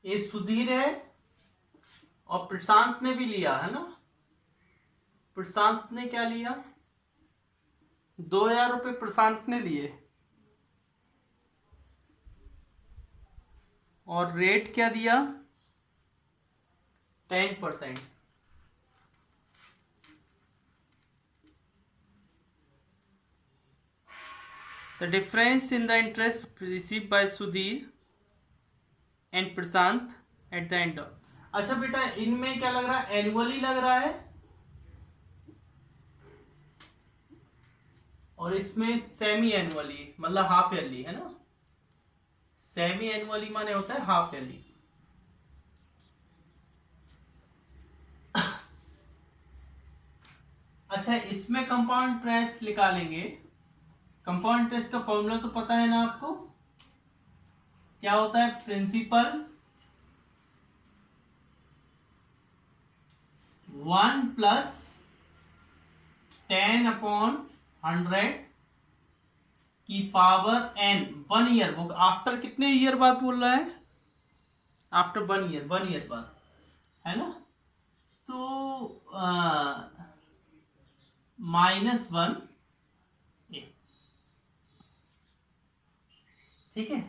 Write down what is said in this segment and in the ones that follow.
ये सुधीर है और प्रशांत ने भी लिया है ना। प्रशांत ने क्या लिया, 2000 रुपये प्रशांत ने लिए और रेट क्या दिया, 10%। The difference in the interest received by Sudhir and Prashant at the end of। अच्छा बेटा, इनमें क्या लग रहा है, एनुअली लग रहा है और इसमें सेमी एनुअली, मतलब हाफ ईयरली है ना। सेमी एनुअली माने होता है हाफ ईयरली। अच्छा, इसमें कंपाउंड इंटरेस्ट निकालेंगे। कंपाउंड इंटरेस्ट का फॉर्मूला तो पता है ना आपको, क्या होता है, प्रिंसिपल 1 प्लस 10/100 की पावर n, 1 ईयर। वो आफ्टर कितने ईयर बाद बोल रहा है, आफ्टर 1 ईयर, 1 ईयर बाद है ना। तो -1, ठीक है।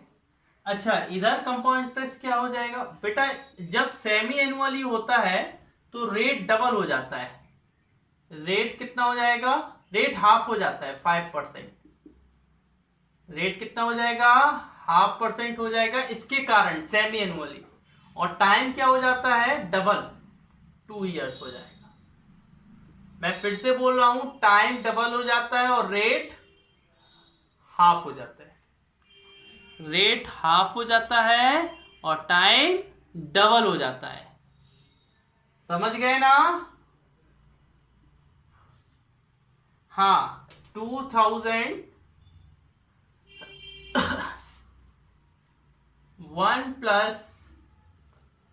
अच्छा, इधर कंपाउंड इंटरेस्ट क्या हो जाएगा बेटा, जब सेमी एनुअली होता है तो रेट डबल हो जाता है। रेट कितना हो जाएगा, रेट हाफ हो जाता है, 5%। रेट कितना हो जाएगा, 0.5% हो जाएगा इसके कारण, सेमी एनुअली। और टाइम क्या हो जाता है, डबल, 2 इयर्स हो जाएगा। मैं फिर से बोल रहा हूं, टाइम डबल हो जाता है और रेट हाफ हो जाता है। रेट हाफ हो जाता है और टाइम डबल हो जाता है। समझ गए ना। हाँ, 2001 प्लस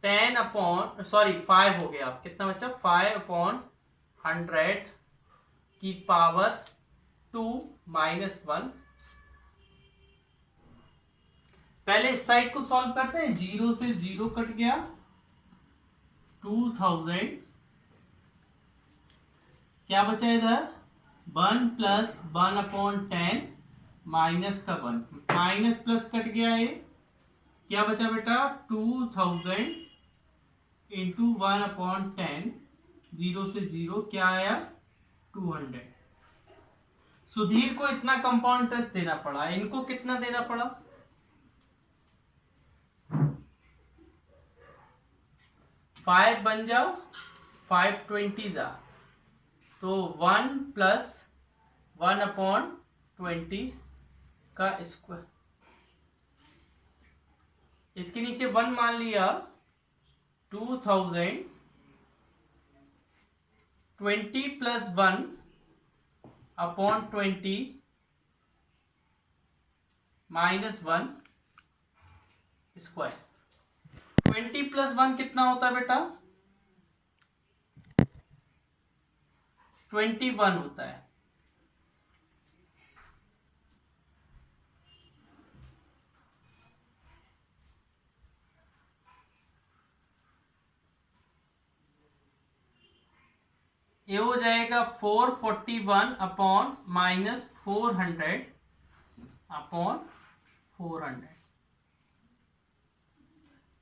5 हो गया, कितना बचा, 5/100 की पावर 2 -1। पहले इस साइड को सॉल्व करते हैं, 0 से 0 कट गया, 2000, क्या बचा इधर, 1 प्लस 1/10 माइनस का 1, माइनस प्लस कट गया, ये क्या बचा बेटा, 2000 इंटू 1/10, 0 से 0 क्या आया, 200। सुधीर को इतना कंपाउंड इंटरेस्ट देना पड़ा, इनको कितना देना पड़ा, 5 बन जाओ, 520 जा, तो 1 प्लस 1/20 का स्क्वायर, इसके नीचे 1 मान लिया, 2000 20 प्लस 1/20 -1 स्क्वायर। 20 प्लस 1 कितना होता है बेटा, 21 होता है। ये हो जाएगा 441 - 400/400।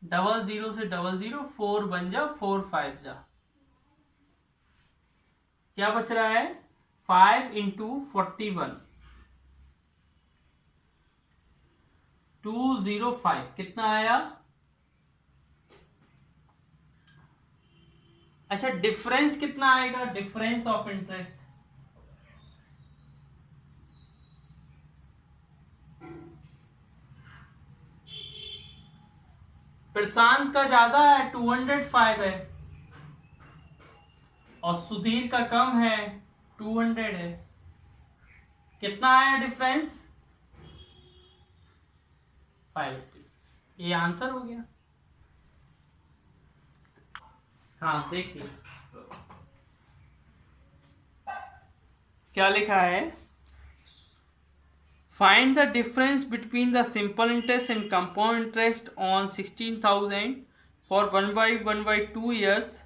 डबल 0 से डबल 0, 4 बन जा, 4 5 जा, क्या बच रहा है, 5 इंटू 41, 205, कितना आया। अच्छा, डिफरेंस कितना आएगा, डिफरेंस ऑफ इंटरेस्ट, प्रशांत का ज्यादा है, 205 है, और सुधीर का कम है, 200 है। कितना आया डिफरेंस, 5 रुपीज। ये आंसर हो गया। हाँ देखिए क्या लिखा है, find the difference between the simple interest and compound interest on 16,000 for 1/2 years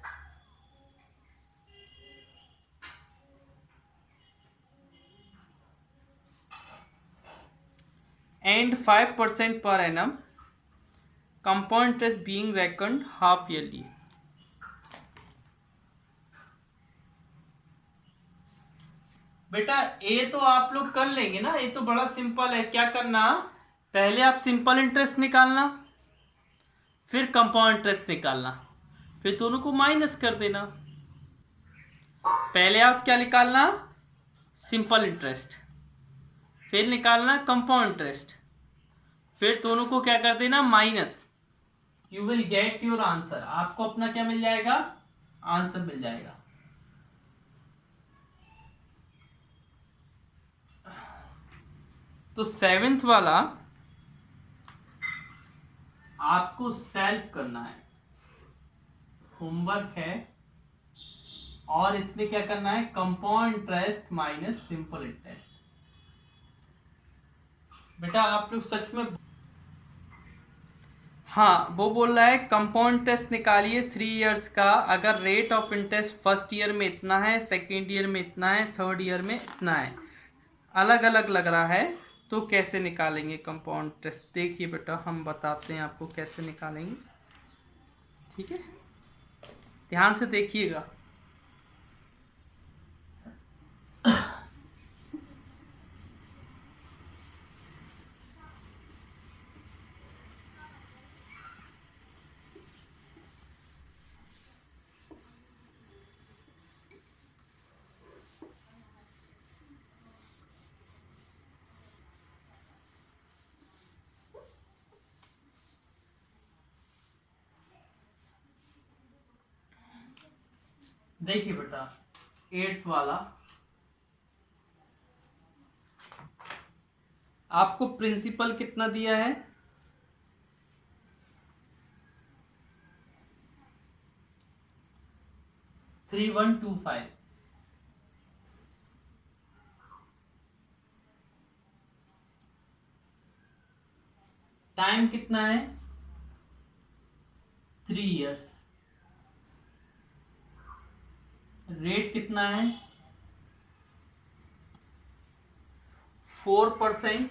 and 5% per annum, compound interest being reckoned half yearly. बेटा ये तो आप लोग कर लेंगे ना, ये तो बड़ा सिंपल है। क्या करना, पहले आप सिंपल इंटरेस्ट निकालना, फिर कंपाउंड इंटरेस्ट निकालना, फिर दोनों को माइनस कर देना। पहले आप क्या निकालना, सिंपल इंटरेस्ट, फिर निकालना कंपाउंड इंटरेस्ट, फिर दोनों को क्या कर देना, minus. You will get your answer. आपको अपना क्या मिल जाएगा, आंसर मिल जाएगा। तो 7th वाला आपको सेल्फ करना है, होमवर्क है। और इसमें क्या करना है, compound interest minus simple interest. बेटा आप लोग सच में, हाँ वो बोल रहा है कंपाउंड इंटरेस्ट निकालिए 3 इयर्स का। अगर rate of interest first year में इतना है, सेकेंड ईयर में इतना है, थर्ड ईयर में इतना है, अलग अलग लग रहा है, तो कैसे निकालेंगे कंपाउंड इंटरेस्ट। देखिए बेटा हम बताते हैं आपको कैसे निकालेंगे, ठीक है, ध्यान से देखिएगा। देखिए बेटा 8th वाला आपको प्रिंसिपल कितना दिया है, 3125। टाइम कितना है, 3 इयर्स। रेट कितना है, 4%,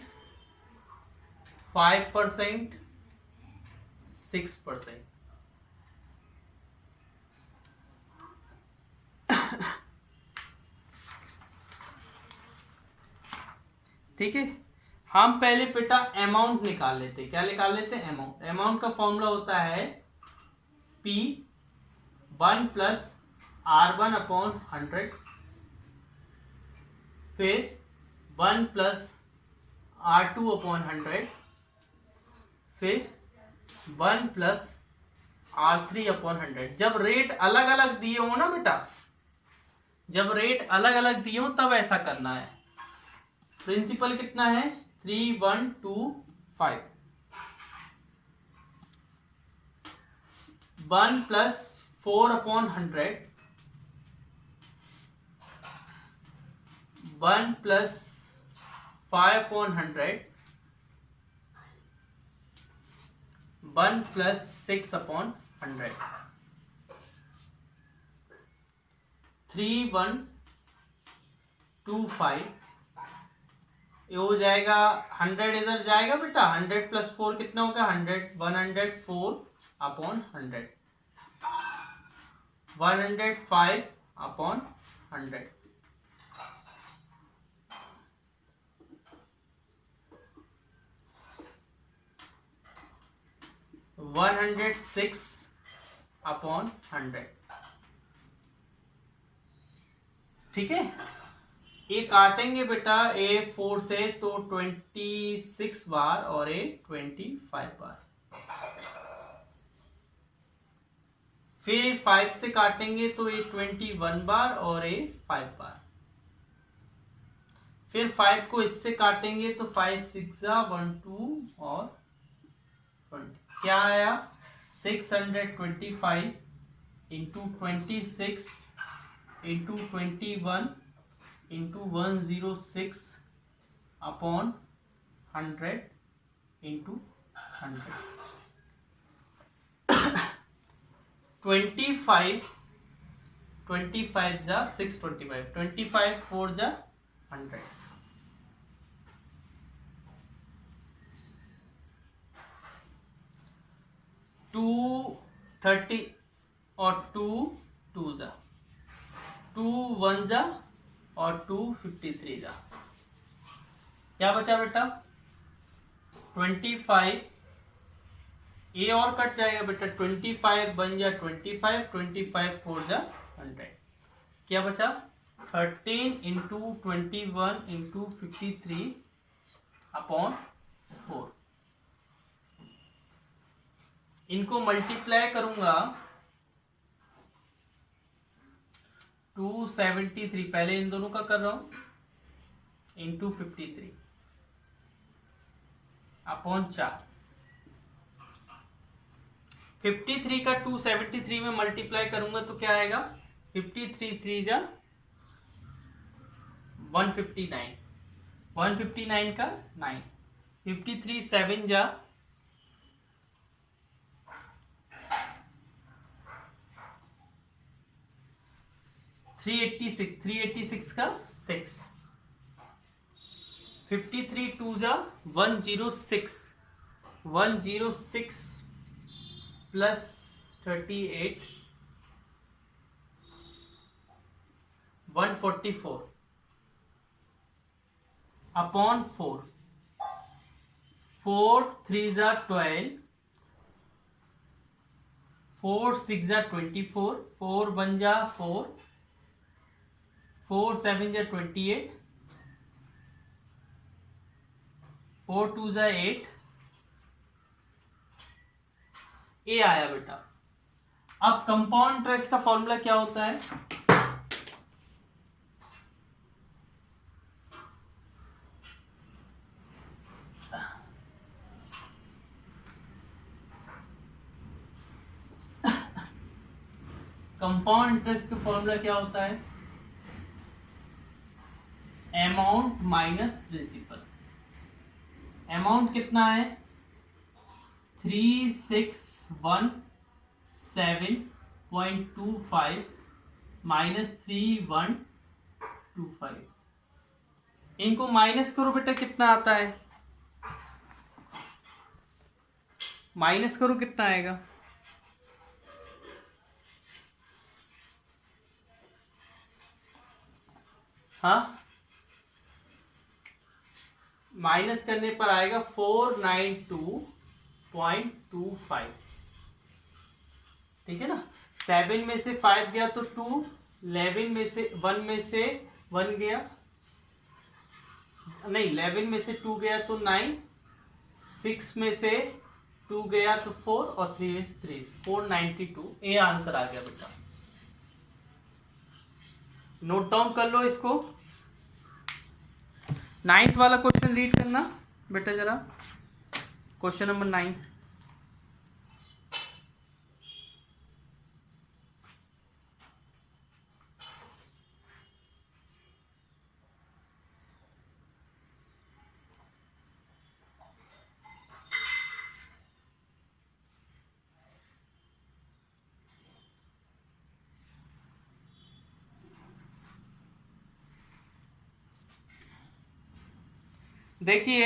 5%, 6%। ठीक है, हम पहले बेटा अमाउंट निकाल लेते। क्या निकाल लेते हैं, अमाउंट। अमाउंट का फॉर्मूला होता है P1 प्लस R1 अपॉन 100, फिर 1 प्लस R2 अपॉन 100, फिर 1 प्लस R3 अपॉन 100। जब रेट अलग अलग दिए हो ना बेटा, जब रेट अलग अलग दिए हो तब ऐसा करना है। प्रिंसिपल कितना है, 3125। 1 plus 4 upon 100, 1 plus 5 upon 100, 1 plus 6 upon 100। 3125 ये हो जाएगा, 100 इधर जाएगा बेटा, 100 प्लस 4 कितना होगा, 100, 104 अपॉन 100, 105 अपॉन 100। One 106 upon 100। ठीक है, ये काटेंगे बेटा A4 से तो 26 बार और A25 बार, फिर 5 से काटेंगे तो A21 बार और A5 बार, फिर 5 को इससे काटेंगे तो 5 6 12 और 20। क्या आया, 625 into 26 into 21 into 106 upon 100 into 100। 25 जा 625, 25 4 जा 100, 230 और 2 2 जा 2 1 जा और 2 53 जा, क्या बचा बेटा 25, ए और कट जाएगा बेटा, 25 बन जा 25, 25 4 जा 100, क्या बचा 13 इंटू 21 इंटू 53 अपॉन 4। इनको मल्टीप्लाई करूंगा 273, पहले इन दोनों का कर रहा हूं इंटू 53 अपॉन 4। 53 का 273 में मल्टीप्लाई करूंगा तो क्या आएगा 53 3 जा 159, 159 का 9, 53 7 जा 386, 386 का 6, 53 2 जा 106, 106 प्लस 38 144 अपॉन 4, 4 3 जा 12, 4 6 जा 24, 4 1 जा 4, 4 7 जा 28, 4 2 जा 8, ए आया बेटा। अब कंपाउंड इंटरेस्ट का फॉर्मूला क्या होता है, कंपाउंड इंटरेस्ट का फॉर्मूला क्या होता है, अमाउंट माइनस प्रिंसिपल। अमाउंट कितना है 3617.25 माइनस 3125, इनको माइनस करो बेटा कितना आता है, माइनस करो कितना आएगा, हाँ माइनस करने पर आएगा 492.25, ठीक है ना। 7 में से 5 गया तो 2, 11 में से 1 में से 1 गया, नहीं 11 में से 2 गया तो 9, 6 में से 2 गया तो 4 और 3 में से 3, 492, ये आंसर आ गया बेटा। नोट डाउन कर लो इसको। 9th वाला क्वेश्चन रीड करना बेटा जरा, क्वेश्चन नंबर 9। देखिए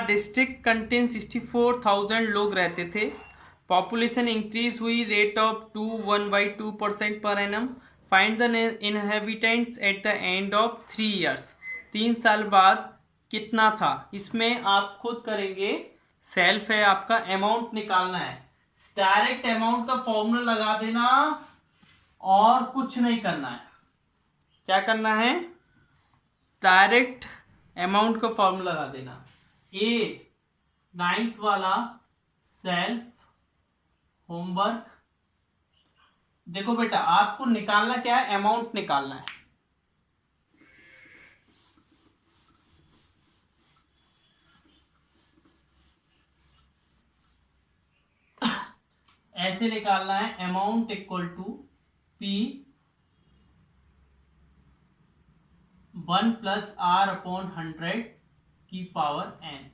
डिस्ट्रिक्ट कंटेन 64,000 लोग रहते थे, पॉपुलेशन इंक्रीज हुई rate of 1/2% per annum, find the inhabitants at the end of 3 years, 3 साल बाद कितना था। इसमें आप खुद करेंगे, सेल्फ है आपका, अमाउंट निकालना है, डायरेक्ट अमाउंट का फॉर्मूला लगा देना और कुछ नहीं करना है। क्या करना है, डायरेक्ट अमाउंट का फॉर्मूला लगा देना। ए 9th वाला सेल्फ होमवर्क, देखो बेटा आपको निकालना क्या है, अमाउंट निकालना है। ऐसे निकालना है, amount equal to P 1 + r/100 की पावर n।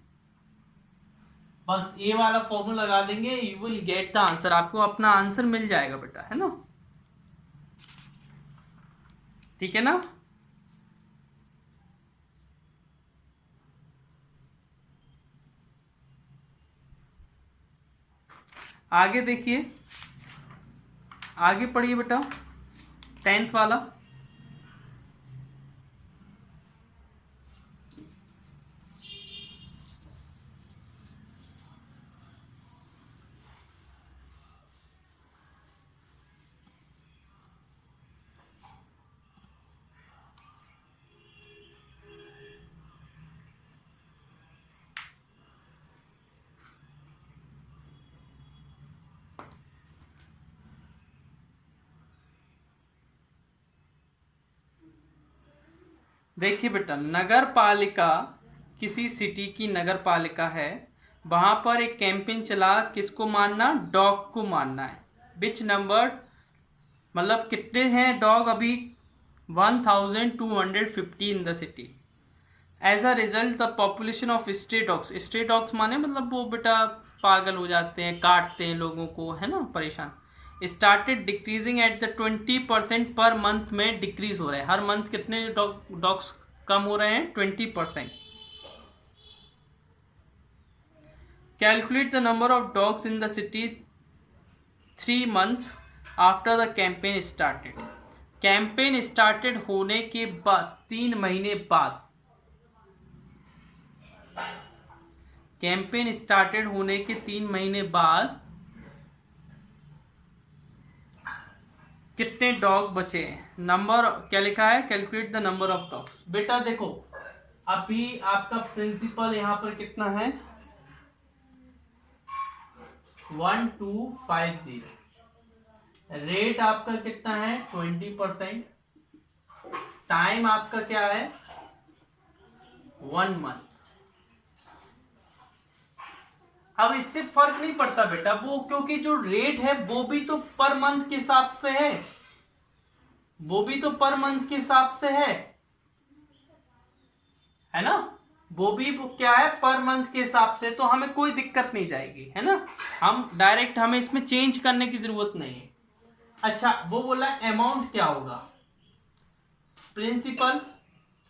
बस ए वाला फॉर्मूला लगा देंगे, you will get the answer, आपको अपना आंसर मिल जाएगा बेटा, है ना। ठीक है ना। आगे देखिए, आगे पढ़िए बेटा, 10th वाला। देखिए बेटा, नगर पालिका, किसी सिटी की नगर पालिका है, वहां पर एक कैंपेन चला, किसको मानना, डॉग को मानना है। विच नंबर, मतलब कितने हैं डॉग अभी, 1250 in the city. As a result the population of stray dogs माने मतलब वो बेटा पागल हो जाते हैं, काटते हैं लोगों को, है ना, परेशान। Started decreasing at the 20% per month में डिक्रीज हो रहे हैं, हर मंथ कितने डॉग्स कम हो रहे हैं, 20%। Calculate the number of dogs in the city 3 month after the campaign started. Campaign started होने के बाद 3 महीने बाद, कैंपेन स्टार्टेड होने के 3 महीने बाद कितने डॉग बचे हैं। नंबर क्या लिखा है, calculate the number of dogs. बेटा देखो, अभी आपका प्रिंसिपल यहां पर कितना है, 1250। रेट आपका कितना है, 20%। टाइम आपका क्या है, 1 month। अब इससे फर्क नहीं पड़ता बेटा वो, क्योंकि जो रेट है वो भी तो पर मंथ के हिसाब से है, वो भी तो पर मंथ के हिसाब से है ना, वो भी क्या है, पर मंथ के हिसाब से, तो हमें कोई दिक्कत नहीं जाएगी, है ना। हम डायरेक्ट, हमें इसमें चेंज करने की जरूरत नहीं है। अच्छा, वो बोला अमाउंट क्या होगा, प्रिंसिपल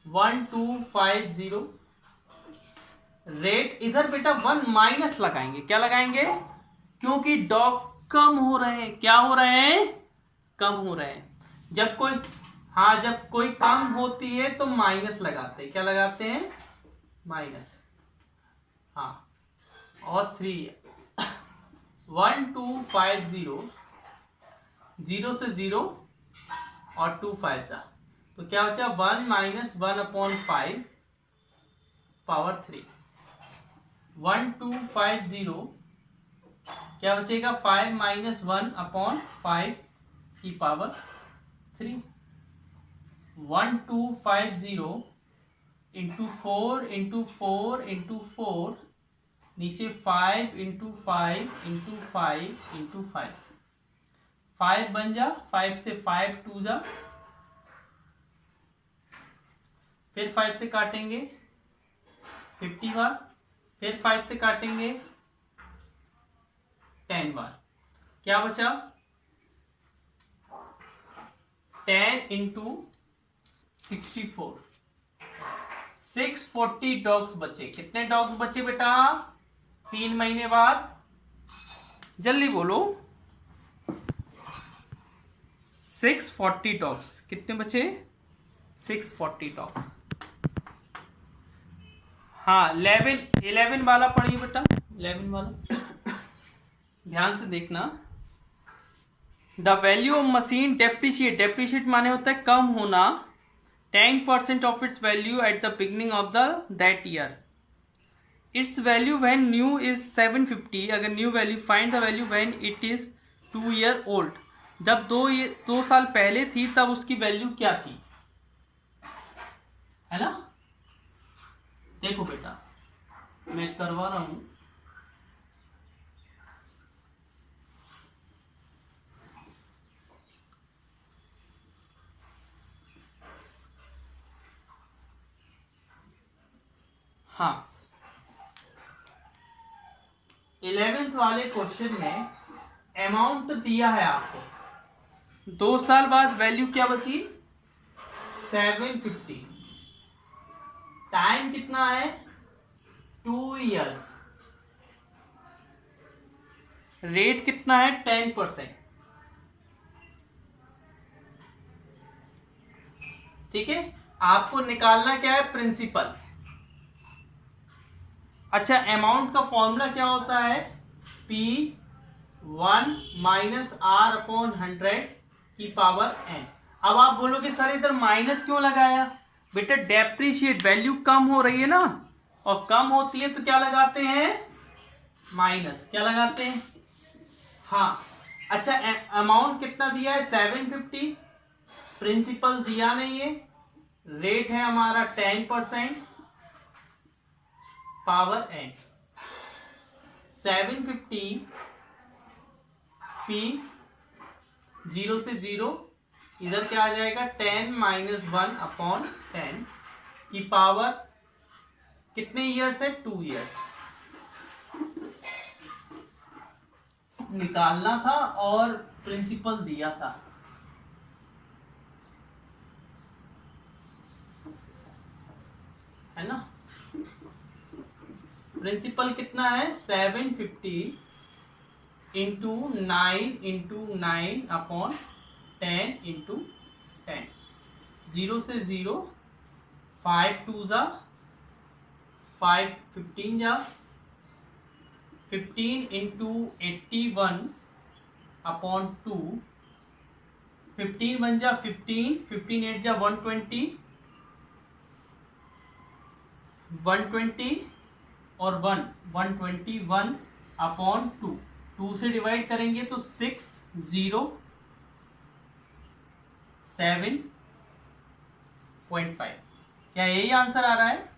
1250, रेट इधर बेटा 1 माइनस लगाएंगे, क्या लगाएंगे, क्योंकि डॉग कम हो रहे हैं, क्या हो रहे हैं, कम हो रहे हैं। जब कोई, हाँ जब कोई कम होती है तो माइनस लगाते हैं, क्या लगाते हैं, माइनस। हाँ, और 3, 1250, 0 से 0 और 2 5 था, तो क्या बचा, 1 - 1/5 पावर 3। 1250 क्या बचेगा, 5 - 1/5 की पावर 3। 1250 इंटू 4 नीचे 5 × 5 × 5 × 5, 5 बन जा, 5 से 5 2 जा, फिर 5 से काटेंगे 50 बार, फिर 5 से काटेंगे 10 बार, क्या बचा, 10 × 64, 640 डॉग्स बचे। कितने डॉग्स बचे बेटा 3 महीने बाद, जल्दी बोलो, 640 डॉग्स, कितने बचे, 640 डॉग्स। हाँ, 11 वाला पढ़िए बेटा, 11 वाला ध्यान से देखना। The value of machine depreciate माने होता है कम होना, 10% of its value at the beginning of the that year. It's value when new is 750, अगर new value, find the value when it is 2 year old, जब 2 साल पहले थी तब उसकी वैल्यू क्या थी, है ना। देखो बेटा, मैं करवा रहा हूं, हाँ 11th वाले क्वेश्चन में अमाउंट दिया है आपको, 2 साल बाद वैल्यू क्या बची 750, टाइम कितना है 2 इयर्स, रेट कितना है 10%। ठीक है, आपको निकालना क्या है प्रिंसिपल। अच्छा, अमाउंट का फॉर्मूला क्या होता है P1 माइनस आर अपॉन 100 की पावर n। अब आप बोलोगे सर इधर माइनस क्यों लगाया, बेटा डेप्रिशिएट, वैल्यू कम हो रही है ना, और कम होती है तो क्या लगाते हैं माइनस, क्या लगाते हैं। हाँ, अच्छा अमाउंट कितना दिया है 750, प्रिंसिपल दिया नहीं है, रेट है हमारा 10%, पावर n 750 p 0 से 0, इधर क्या आ जाएगा 10 माइनस 1 अपॉन 10 की पावर कितने ईयर्स है 2 ईयर्स निकालना था और प्रिंसिपल दिया था। है ना, प्रिंसिपल कितना है 750 इंटू 9 अपॉन 10 इंटू 10, 0 से 0, 5 2 जा 5, 15 जा 15 इंटू 81 अपॉन 2, 15 1 जा 15, 15 8 जा 120, 120 और 121 अपॉन 2, 2 से डिवाइड करेंगे तो 607.5। क्या यही आंसर आ रहा है।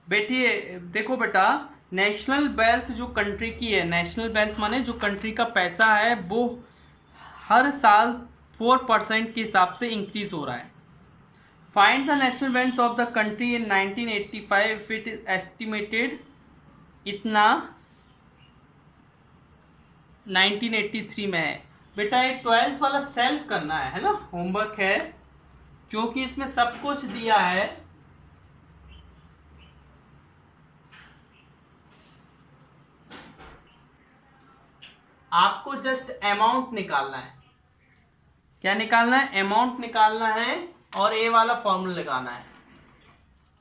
बेटिए देखो बेटा, नेशनल वेल्थ जो कंट्री की है, नेशनल वेल्थ माने जो कंट्री का पैसा है वो हर साल 4% के हिसाब से इंक्रीज हो रहा है। Find the national wealth of the country in 1985, it is estimated इतना 1983 में है। बेटा ये 12th वाला सेल्फ करना है ना, होमवर्क है, क्योंकि इसमें सब कुछ दिया है। आपको जस्ट अमाउंट निकालना है। क्या निकालना है, अमाउंट निकालना है, और ए वाला फॉर्मूला लगाना है,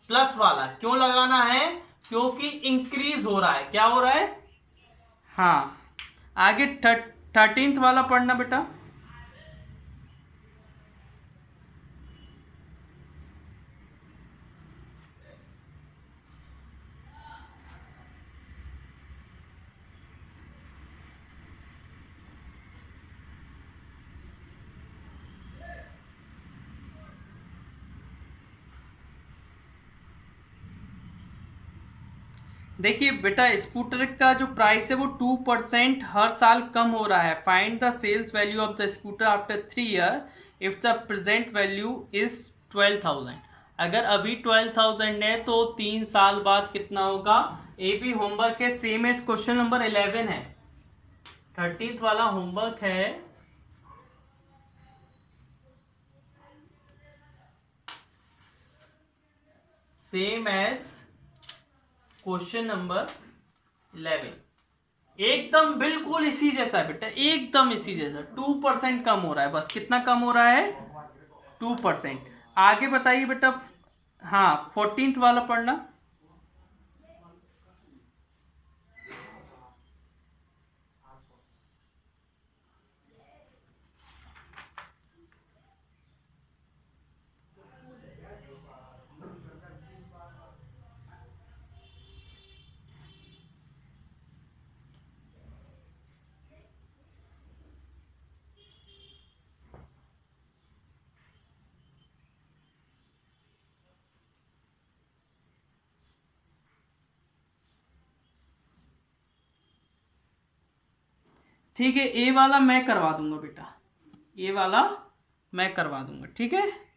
प्लस वाला क्यों लगाना है, क्योंकि इंक्रीज हो रहा है। क्या हो रहा है, हाँ, आगे 13th वाला पढ़ना बेटा। देखिए बेटा, स्कूटर का जो प्राइस है वो 2% हर साल कम हो रहा है। Find the sales value of the scooter after 3 year if the present value is 12,000। अगर अभी 12,000 है तो 3 साल बाद कितना होगा। ये भी होमवर्क है, सेम एज क्वेश्चन नंबर 11 है, 13th वाला होमवर्क है। सेम एज क्वेश्चन नंबर 11, एकदम बिल्कुल इसी जैसा बेटा, एकदम इसी जैसा। 2% कम हो रहा है, बस कितना कम हो रहा है 2%। आगे बताइए बेटा। हाँ, 14th वाला पढ़ना। ठीक है, ए वाला मैं करवा दूंगा बेटा, ए वाला मैं करवा दूंगा, ठीक है।